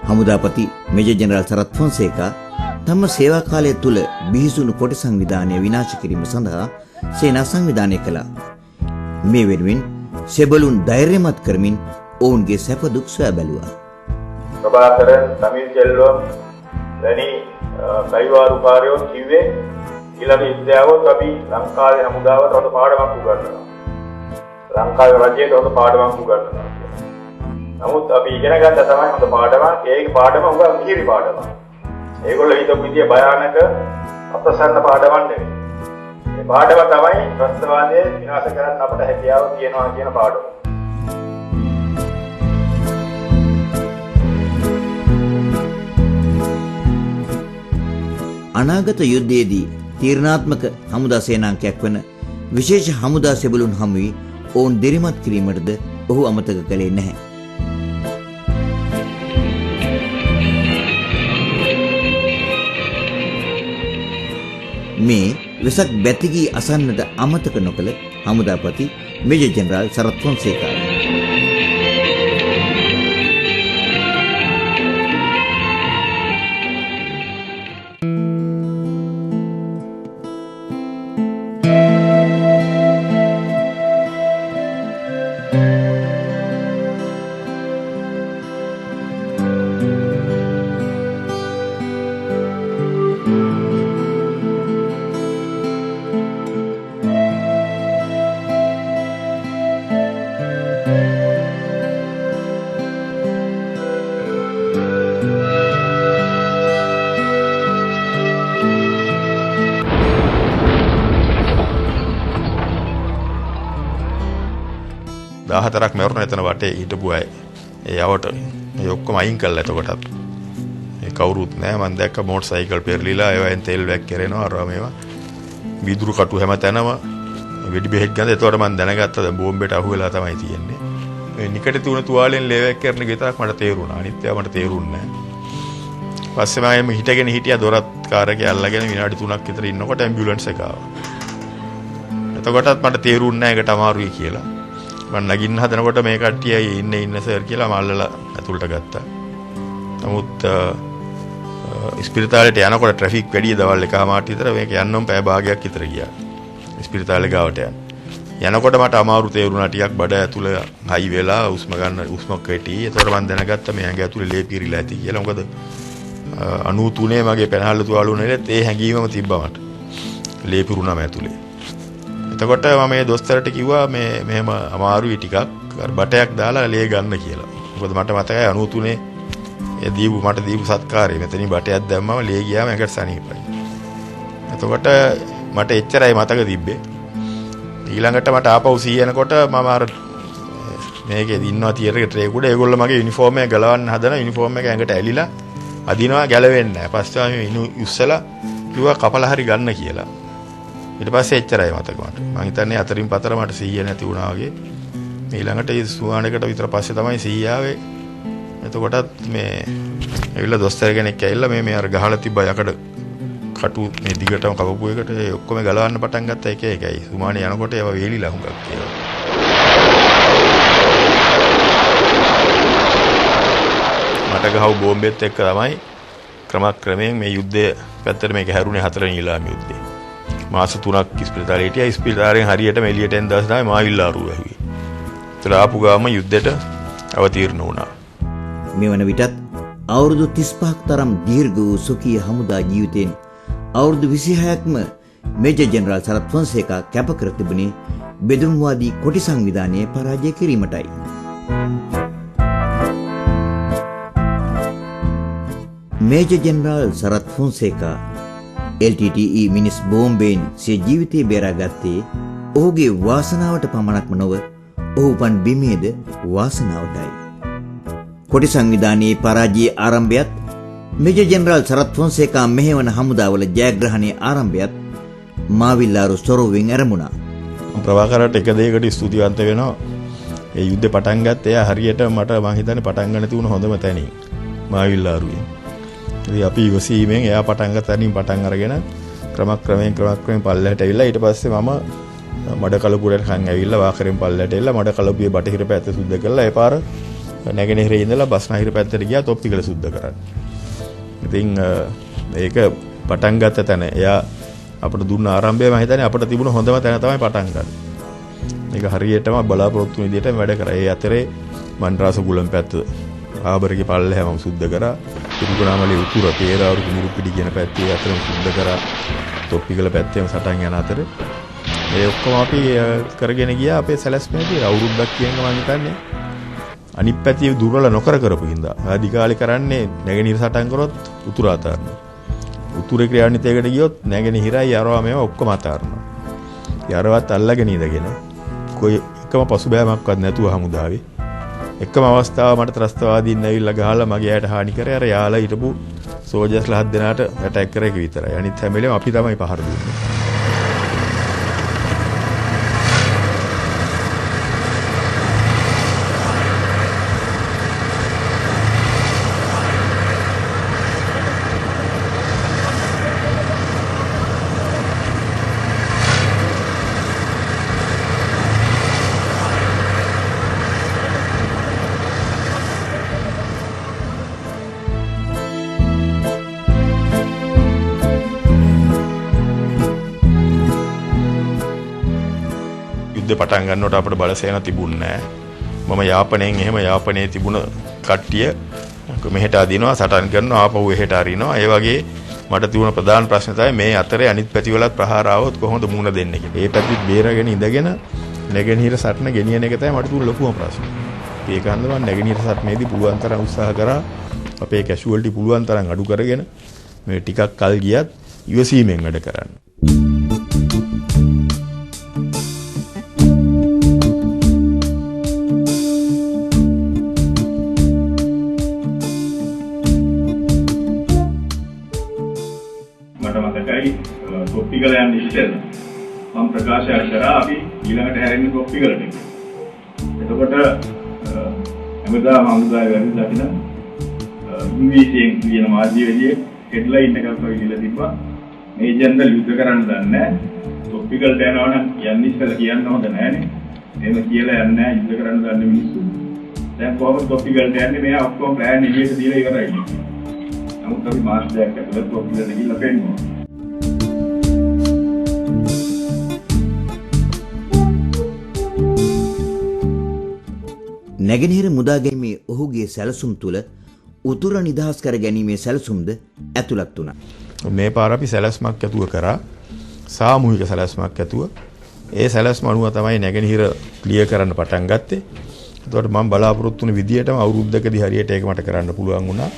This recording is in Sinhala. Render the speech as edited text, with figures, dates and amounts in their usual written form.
හමුදාපති මේජර් ජෙනරාල් සරත් ෆොන්සේකා තම සේවා කාලය තුල බිහිසුණු කොටි සංවිධානය විනාශ කිරීම සඳහා සේනා සංවිධානය කළා. මේ වෙනුවෙන් සෙබළුන් ධෛර්යමත් කරමින් ඔවුන්ගේ සැප දුක් සොයා බැලුවා. ප්‍රභාකරන් සමීර් සෙල්වම් වැනි කයිවාරුකාරයෝ කිව්වේ ඊළඟ යුද්ධයවොත් අපි ලංකාවේ හමුදාවට හොඳ පාඩමක් උගන්වනවා. ලංකාවේ රජයට හොඳ පාඩමක් උගන්වනවා. නමුත් අපි ඉගෙන ගන්න තමයි හොඳ පාඩමක්. ඒක පාඩම උගා මිහිරි පාඩමක්. ඒගොල්ලෝ හිතපු විදිය භයානක අප්‍රසන්න පාඩමක් නෙවෙයි. මේ පාඩම තමයි ත්‍රස්තවාදය විනාශ කරන්න අපට හැකියාව තියෙනවා කියන පාඩම. අනාගත යුද්ධයේදී තීරණාත්මක හමුදා සේනාංකයක් වන විශේෂ හමුදා සෙබළුන් හමු වී ඔවුන් දිරිමත් කිරීමටද ඔහු අමතක කළේ නැහැ. මේ වෙසක් බැතිගී අසන්නට අමතක නොකළ හමුදාපති මේජර් ජෙනරාල් සරත් ෆොන්සේකා හතරක් මරුණ එතන වටේ හිටපු අය. ඒ යවට ඒ ඔක්කොම අයින් කළා. එතකොටත් ඒ කවුරුත් නැහැ. මම දැක්ක මෝටර් සයිකල් පෙරලිලා ඒවෙන් තෙල් වැක් කරනවා අර මේවා. විදුරු කටු හැම තැනම වෙඩි බෙහෙත් ගඳ. එතකොට මම දැනගත්තා දැන් බෝම්බෙට අහු වෙලා තමයි තියෙන්නේ. මේ නිකට තුන තුවාලෙන් ලේ වැක් කරන විතරක් මට තේරුණා. අනිත් ඒවා මට තේරුන්නේ නැහැ. පස්සේ මම හිටගෙන හිටියා දොරත් කාර්යය අල්ලගෙන විනාඩි 3ක් විතර ඉන්නකොට ඇම්බියුලන්ස් එක ආවා. එතකොටත් මට තේරුන්නේ නැහැ ඒකට අමාරුයි කියලා. මම නගින්න හදනකොට මේ කට්ටියයි ඉන්න සර් කියලා මල්ලලා ඇතුළට ගත්තා. නමුත් ඉස්පිරිතාලේට යනකොට ට්‍රැෆික් වැඩි දවල් 1:00 විතර මේක යන්නම් පැය භාගයක් විතර ගියා. ඉස්පිරිතාලේ ගාවට යනකොට මට අමාරු තේරුණා ටිකක් බඩ ඇතුළ හයි වෙලා උස්ම කෙටි. ඒතකොට මම දැනගත්තා මේ ඇඟ ඇතුලේ ලේ පිරීලා ඇති කියලා. මොකද 93 මගේ පෙනහල්ල තුවාලුනේත් ඒ හැඟීමම තිබ්බා මට. ලේ පිරුණාම ඇතුලේ. එතකොට මම මේ දොස්තරට කිව්වා මේ මෙහෙම අමාරුයි ටිකක් බටයක් දාලා ලේ ගන්න කියලා. මොකද මට මතකයි 93 මට දීපු සත්කාරය. මෙතනින් බටයක් දැම්මම ලේ ගියාම ඒකට සනීපයි. එතකොට මට එච්චරයි මතක තිබ්බේ. ඊළඟට මට ආපහු සීයනකොට මම අර මේකේ ඉන්නවා තියරේ ට්‍රේ උඩ ඒගොල්ලෝ මගේ යුනිෆෝම් එක ගලවන්න හදන යුනිෆෝම් එක ඇඟට ඇලිලා අදිනවා ගැලවෙන්නේ නැහැ. පස්සේ මම උස්සලා කිව්වා කපලා හරි ගන්න කියලා. ඊට පස්සේ එච්චරයි මතක මට. මම හිතන්නේ අතරින් පතර මට 100 නැති වුණා වගේ. ඊළඟට ඒ සුවාණේකට විතර පස්සේ තමයි 100 ආවේ. එතකොටත් මේ ඇවිල්ලා දොස්තර කෙනෙක් ඇවිල්ලා මේ අර ගහලා තිබ්බ යකඩ කටු මේ දිගටම කපපු එකට ඒ ඔක්කොම ගලවන්න පටන් ගත්තා එක එකයි. සුමානේ යනකොට ඒවා වේලිලා හුඟක් කියලා. මට ගහව බෝම්බෙත් එක්ක තමයි ක්‍රමයෙන් මේ යුද්ධය පැත්තට මේක හැරුණේ 4 වෙනි ඊළාම යුද්ධය. මාස 3ක් ඉස්පිරිතාලේ හිටියා. ඉස්පිරිතාලෙන් හරියටම එළියට එන දවස් තමයි මාවිල්ලාරුව ඇහුවේ. ඒතර ආපු ගාම යුද්ධයට අවතීර්ණ වුණා. මෙවන විටත් අවුරුදු 35ක් තරම් දීර්ඝ වූ සුඛී හමුදා ජීවිතයෙන් අවුරුදු 26ක්ම මේජර් ජෙනරාල් සරත් ෆොන්සේකා කැප කර තිබුණේ බෙදුම්වාදී කොටි සංවිධානයේ පරාජය කිරීමටයි. Major general Sarath Fonseka LTTE මිනිස් බෝම්බෙන් සිය ජීවිතය බේරාගත්තේ ඔහුගේ වාසනාවට පමණක්ම නොව ඔහු උපන් බිමේද වාසනාවටයි. කොටි සංවිධානයේ පරාජයේ ආරම්භයත් මේජර් ජෙනරාල් සරත් ෆොන්සේකා මෙහෙවන හමුදාවල ජයග්‍රහණයේ ආරම්භයත් මාවිල්ලාරු ස්වරූපයෙන් ආරම්භුණා. ප්‍රභාකරට එක දෙයකට ස්තුතිවන්ත වෙනවා. ඒ යුද්ධේ පටන් ගත්තේ එයා හරියට මට මං හිතන්නේ පටන් ගන්න තිබුණ හොඳම තැනින් මාවිල්ලාරුවේ. ඉතින් අපි ඉවසීමෙන් එයා පටන් ගත්ත තැනින් පටන් අරගෙන ක්‍රමයෙන් පල්ලෙහාට ඇවිල්ලා ඊට පස්සේ මම මඩ කලපුරට කන් ඇවිල්ලා වාකරෙන් පල්ලෙහාට එල්ල මඩ කලපුවේ බටහිර පැත්ත සුද්ධ කරලා ඒ පාර නැගෙනහිරේ ඉඳලා බස්නාහිර පැත්තට ගියා තොප්පිකල සුද්ධ කරන්න. ඉතින් ඒක පටන් ගත්ත තැන එයා අපිට දුන්න ආරම්භය මම හිතන්නේ අපිට තිබුණ හොඳම තැන තමයි පටන් ගන්න. මේක හරියටම බලාපොරොත්තු වෙන විදිහට වැඩ කරා. ඒ අතරේ මන්ත්‍රාස ගුලම් පැත්ත ආබරගේ පල්ලෙහාම මම සුද්ධ කරා. තිරුකුණාමලේ උතුර පේරාවරු කුරුපිඩි කියන පැත්තේ අතරම සුද්ධ කරා. තොප්පිකල පැත්තේම සටන් යන අතර ඒ ඔක්කොම අපි කරගෙන ගියා අපේ සැලැස්මේදී අවුරුද්දක් කියනවා මම හිතන්නේ. අනිත් පැත්තේ දුර්වල නොකර කරපු හින්දා ආදිකාලේ කරන්නේ නැගෙනහිර සටන් කරොත් උතුර අතාරනවා. උතුරේ ක්‍රියාන්විතයකට ගියොත් නැගෙනහිරයි යරවා මේවා ඔක්කොම අතාරනවා. යරවත් අල්ලගෙන ඉඳගෙන કોઈ එකම පසුබෑමක්වත් නැතුව හමුදාවේ එකම අවස්ථාව මට ත්‍රස්තවාදීන් ඇවිල්ලා ගහලා මගේ ඇයට හානි කරේ. අර යාලා හිටපු සෝල්ජර්ස්ලා 7 දෙනාට ඇටැක් කරේ විතරයි. අනිත් හැම වෙලේම අපි තමයි පහර දුන්නේ. පටන් ගන්නකොට අපිට බලසේන තිබුණේ නැහැ. මම යාපනයෙන් එහෙම යාපනයේ තිබුණ කට්ටිය මෙහෙට අදිනවා සටන් කරනවා ආපහු එහෙට අරිනවා. ඒ වගේ මට තිබුණ ප්‍රධාන ප්‍රශ්න තමයි මේ අතරේ අනිත් පැතිවලත් ප්‍රහාර ආවොත් කොහොමද මුණ දෙන්නේ කියලා. ඒ පැතිත් බේරගෙන ඉඳගෙන නැගෙනහිර සටන ගෙනියන එක තමයි මට තිබුණ ලොකුම ප්‍රශ්නේ. ඒක හන්ද මම නැගෙනහිර සටනේදී පුළුවන් තරම් උත්සාහ කරා අපේ කැෂුවල්ටි පුළුවන් තරම් අඩු කරගෙන මේ ටිකක් කල් ගියත් ඉවසීමෙන් වැඩ කරන්න. තොප්පිකල යන ඉස්සෙල්ලා මම ප්‍රකාශ කරා අපි ඊළඟට හැරෙන්නේ තොප්පිකලට. එතකොට හැමදාම හමුදාවේ වැඩි දකින්න ඉංග්‍රීසියෙන් කියන මාධ්‍යවේදී හෙඩ්ලයින් එකක් වගේ දීලා තිබ්බා. මේ ජෙනරල් යුද්ධ කරන්න දන්නේ නැහැ. තොප්පිකලට යනවා නම් යන්නේ ඉස්සෙල්ලා කියන්න හොඳ නැහැනේ. එහෙම කියලා යන්නේ නැහැ යුද්ධ කරන්න දන්නේ මිනිස්සු. දැන් කොහොමද තොප්පිකලට යන්නේ? මෙයා ඔක්කොම ප්ලෑන් එළියට දීලා ඉවරයි. නමුත් අපි මාස් දෙකක් ඇතුළත තොප්පිකලට ගිහිල්ලා පෙන්නවා. නැගෙනහිර මුදා ගැනීමේ ඔහුගේ සැලසුම් තුළ උතුර නිදහස් කර ගැනීමේ සැලසුම්ද ඇතුළත් වුණා. මේ පාර අපි සැලැස්මක් ඇතුව කරා. සාමූහික සැලැස්මක් ඇතුව. ඒ සැලැස්ම අනුව තමයි නැගෙනහිර ක්ලියර් කරන්න පටන් ගත්තේ. එතකොට මම බලාපොරොත්තු වුණු විදියටම අවුරුද්දකදී හරියට ඒක මට කරන්න පුළුවන් වුණා.